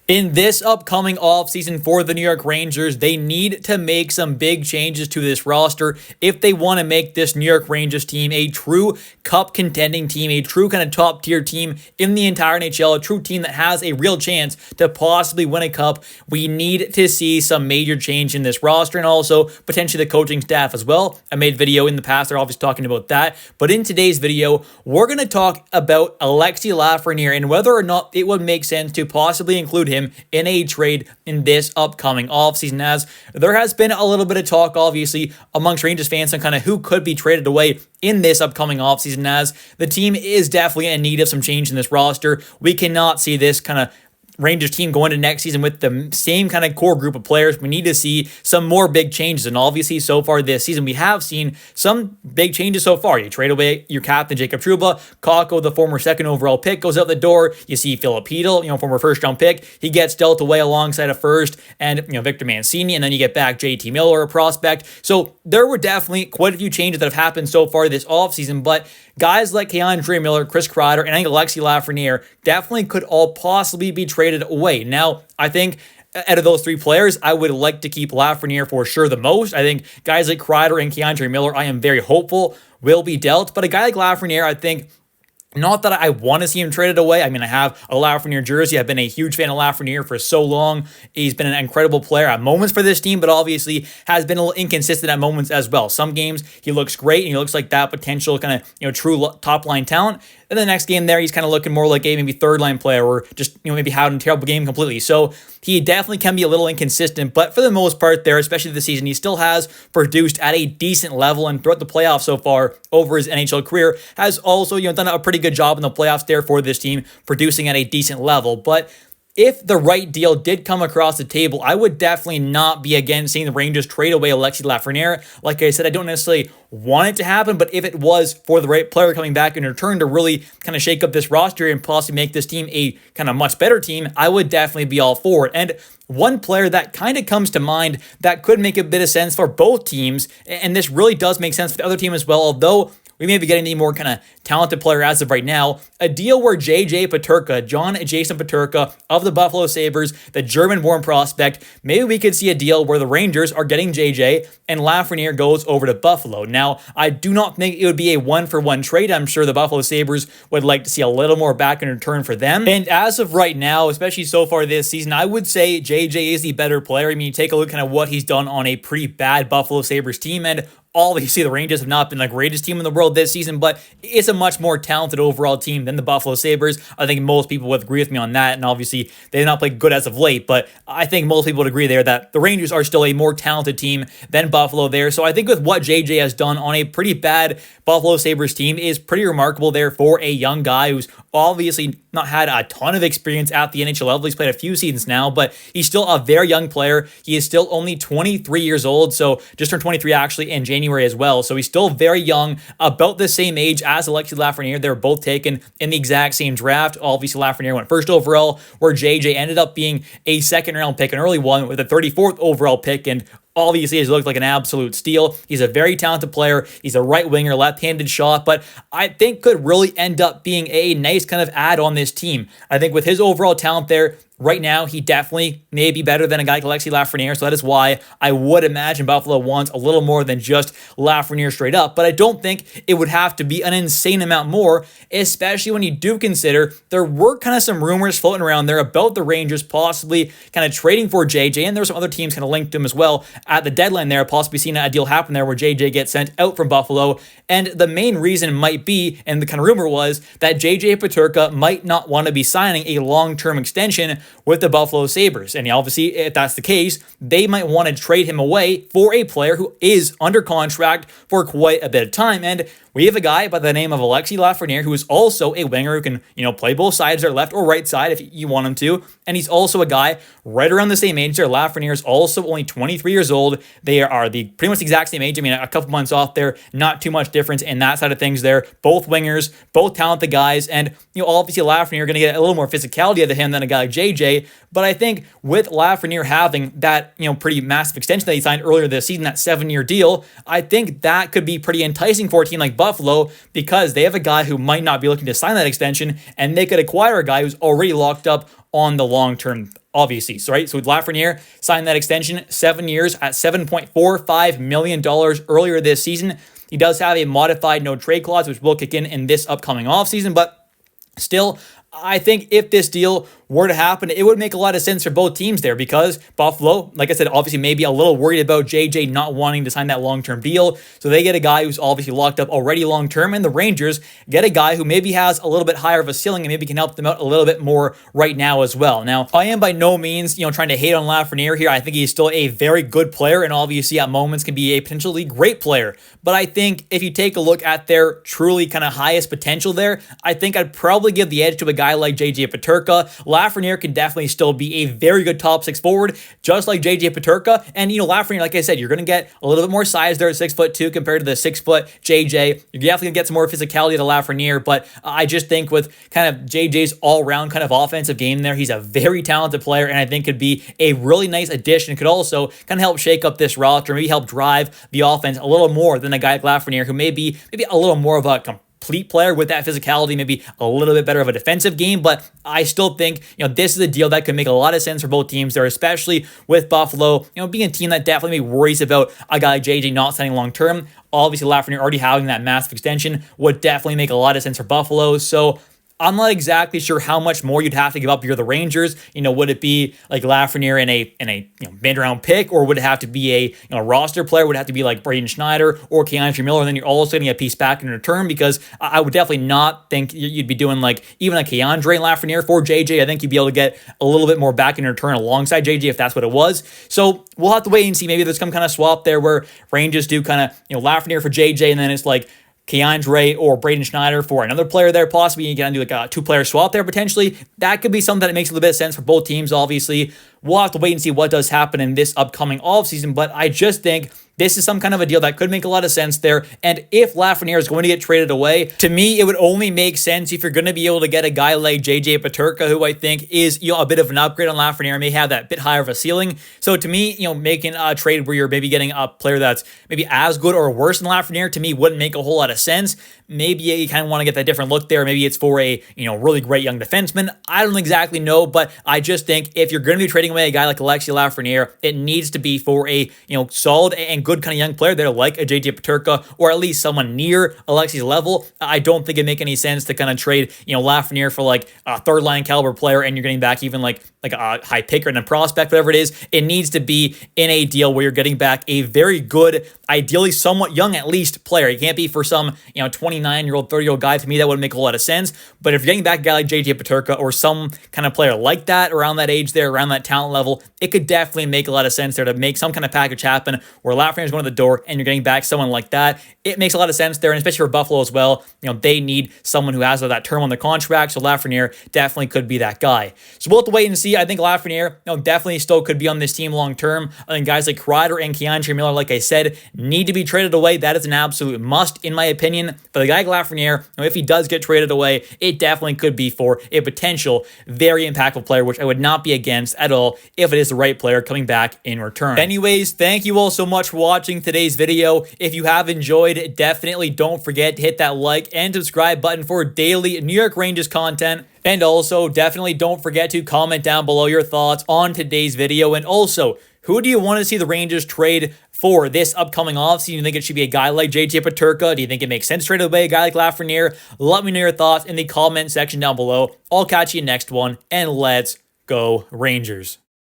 In this upcoming offseason for the New York Rangers, they need to make some big changes to this roster if they want to make this New York Rangers team a true cup contending team, a true kind of top tier team in the entire NHL, a true team that has a real chance to possibly win a cup. We need to see some major change in this roster and also potentially the coaching staff as well. I made a video in the past, they're obviously talking about that. But in today's video, we're going to talk about Alexis Lafreniere and whether or not it would make sense to possibly include him in a trade in this upcoming offseason, as there has been a little bit of talk, obviously, amongst Rangers fans on kind of who could be traded away in this upcoming offseason, as the team is definitely in need of some change in this roster. We cannot see this kind of Rangers team going to next season with the same kind of core group of players. We need to see some more big changes. And obviously, so far this season, we have seen some big changes so far. You trade away your captain, Jacob Trouba. Kakko, the former second overall pick, goes out the door. You see Philip Hedl, former first round pick. He gets dealt away alongside a first and, Victor Mancini. And then you get back JT Miller, a prospect. So there were definitely quite a few changes that have happened so far this offseason. But guys like Trenur Miller, Chris Kreider, and I think Alexis Lafreniere definitely could all possibly be traded away. Now, I think out of those three players, I would like to keep Lafreniere for sure the most. I think guys like Kreider and Trenur Miller, I am very hopeful will be dealt. But a guy like Lafreniere, I think, not that I want to see him traded away. I mean, I have a Lafreniere jersey. I've been a huge fan of Lafreniere for so long. He's been an incredible player at moments for this team, but obviously has been a little inconsistent at moments as well. Some games he looks great and he looks like that potential kind of, true top line talent. And the next game there, he's kind of looking more like a maybe third line player or just, maybe having a terrible game completely. So he definitely can be a little inconsistent, but for the most part there, especially this season, he still has produced at a decent level, and throughout the playoffs so far over his NHL career has also, done a pretty good job in the playoffs there for this team, producing at a decent level. But if the right deal did come across the table, I would definitely not be against seeing the Rangers trade away Alexis Lafreniere. Like I said, I don't necessarily want it to happen, but if it was for the right player coming back in return to really kind of shake up this roster and possibly make this team a kind of much better team, I would definitely be all for it. And one player that kind of comes to mind that could make a bit of sense for both teams, and this really does make sense for the other team as well, although we may be getting the more kind of talented player as of right now. A deal where JJ Peterka, Jason Peterka of the Buffalo Sabres, the German-born prospect, maybe we could see a deal where the Rangers are getting JJ and Lafreniere goes over to Buffalo. Now, I do not think it would be a one-for-one trade. I'm sure the Buffalo Sabres would like to see a little more back in return for them. And as of right now, especially so far this season, I would say JJ is the better player. I mean, you take a look kind of what he's done on a pretty bad Buffalo Sabres team, and obviously the Rangers have not been the greatest team in the world this season, but it's a much more talented overall team than the Buffalo Sabres. I think most people would agree with me on that, and obviously they have not played good as of late, but I think most people would agree there that the Rangers are still a more talented team than Buffalo there. So I think with what JJ has done on a pretty bad Buffalo Sabres team is pretty remarkable there for a young guy who's obviously not had a ton of experience at the NHL level. He's played a few seasons now, but he's still a very young player. He is still only 23 years old, so just turned 23 actually in January as well. So he's still very young, about the same age as Alexis Lafreniere. They were both taken in the exact same draft. Obviously, Lafreniere went first overall, where JJ ended up being a second round pick, an early one with a 34th overall pick, and obviously, he's looked like an absolute steal. He's a very talented player. He's a right winger, left-handed shot, but I think could really end up being a nice kind of add on this team. I think with his overall talent there, right now, he definitely may be better than a guy like Alexis Lafreniere, so that is why I would imagine Buffalo wants a little more than just Lafreniere straight up, but I don't think it would have to be an insane amount more, especially when you do consider there were kind of some rumors floating around there about the Rangers possibly kind of trading for JJ, and there were some other teams kind of linked to him as well at the deadline there, possibly seeing a deal happen there where JJ gets sent out from Buffalo, and the main reason might be, and the kind of rumor was, that JJ Peterka might not want to be signing a long-term extension with the Buffalo Sabres. And obviously, if that's the case, they might want to trade him away for a player who is under contract for quite a bit of time. And we have a guy by the name of Alexis Lafreniere, who is also a winger who can, play both sides, their left or right side if you want him to. And he's also a guy right around the same age there. Lafreniere is also only 23 years old. They are the pretty much the exact same age. I mean, a couple months off there, not too much difference in that side of things there. Both wingers, both talented guys. And, obviously Lafreniere going to get a little more physicality out of him than a guy like JJ. JJ, but I think with Lafreniere having that, pretty massive extension that he signed earlier this season, that 7-year deal, I think that could be pretty enticing for a team like Buffalo because they have a guy who might not be looking to sign that extension, and they could acquire a guy who's already locked up on the long term, obviously. So, right, so with Lafreniere signed that extension, 7 years at $7.45 million earlier this season. He does have a modified no trade clause, which will kick in this upcoming offseason, but still, I think if this deal were to happen, it would make a lot of sense for both teams there because Buffalo, like I said, obviously maybe a little worried about JJ not wanting to sign that long-term deal. So they get a guy who's obviously locked up already long-term, and the Rangers get a guy who maybe has a little bit higher of a ceiling and maybe can help them out a little bit more right now as well. Now, I am by no means, trying to hate on Lafreniere here. I think he's still a very good player and obviously at moments can be a potentially great player. But I think if you take a look at their truly kind of highest potential there, I think I'd probably give the edge to a guy like JJ Peterka. Lafreniere can definitely still be a very good top 6 forward, just like JJ Peterka. And, Lafreniere, like I said, you're going to get a little bit more size there at 6'2" compared to the 6' JJ. You're definitely going to get some more physicality to Lafreniere, but I just think with kind of JJ's all-around kind of offensive game there, he's a very talented player, and I think could be a really nice addition. Could also kind of help shake up this roster, maybe help drive the offense a little more than a guy like Lafreniere, who may be maybe a little more of a complete player with that physicality, maybe a little bit better of a defensive game, but I still think, this is a deal that could make a lot of sense for both teams there, especially with Buffalo, being a team that definitely worries about a guy like JJ not signing long-term. Obviously, Lafreniere already having that massive extension would definitely make a lot of sense for Buffalo, so I'm not exactly sure how much more you'd have to give up if you're the Rangers. Would it be like Lafreniere in a mid-round pick, or would it have to be a roster player? Would it have to be like Braden Schneider or Keandre Miller, and then you're also getting a piece back in return? Because I would definitely not think you'd be doing like even a Keandre and Lafreniere for JJ. I think you'd be able to get a little bit more back in return alongside JJ if that's what it was. So we'll have to wait and see. Maybe there's some kind of swap there where Rangers do kind of Lafreniere for JJ, and then it's like Keandre or Braden Schneider for another player there, possibly. You can do like a 2-player swap there potentially. That could be something that makes a little bit of sense for both teams, obviously. We'll have to wait and see what does happen in this upcoming offseason, but I just think this is some kind of a deal that could make a lot of sense there. And if Lafreniere is going to get traded away, to me, it would only make sense if you're going to be able to get a guy like JJ Peterka, who I think is a bit of an upgrade on Lafreniere, may have that bit higher of a ceiling. So to me, making a trade where you're maybe getting a player that's maybe as good or worse than Lafreniere, to me wouldn't make a whole lot of sense. Maybe you kind of want to get that different look there. Maybe it's for a really great young defenseman. I don't exactly know, but I just think if you're going to be trading away a guy like Alexis Lafreniere, it needs to be for a solid and good kind of young player there like a JJ Peterka, or at least someone near Alexis' level. I don't think it'd make any sense to kind of trade Lafreniere for like a third line caliber player, and you're getting back even like a high pick and a prospect, whatever it is. It needs to be in a deal where you're getting back a very good, ideally somewhat young at least player. It can't be for some 29-year-old, 30-year-old guy. To me, that wouldn't make a lot of sense. But if you're getting back a guy like JJ Peterka or some kind of player like that around that age there, around that talent level, it could definitely make a lot of sense there to make some kind of package happen where Lafreniere's going to the door and you're getting back someone like that. It makes a lot of sense there, and especially for Buffalo as well. They need someone who has that term on the contract, so Lafreniere definitely could be that guy. So we'll have to wait and see. I think Lafreniere definitely still could be on this team long term. I think guys like Kreider and Keandre Miller, like I said, need to be traded away. That is an absolute must, in my opinion. But a guy like Lafreniere, if he does get traded away, it definitely could be for a potential very impactful player, which I would not be against at all if it is the right player coming back in return. Anyways, thank you all so much for watching today's video. If you have enjoyed, definitely don't forget to hit that like and subscribe button for daily New York Rangers content. And also, definitely don't forget to comment down below your thoughts on today's video. And also, who do you want to see the Rangers trade for this upcoming offseason? Do you think it should be a guy like JJ Peterka? Do you think it makes sense to trade away a guy like Lafreniere? Let me know your thoughts in the comment section down below. I'll catch you next one, and let's go Rangers.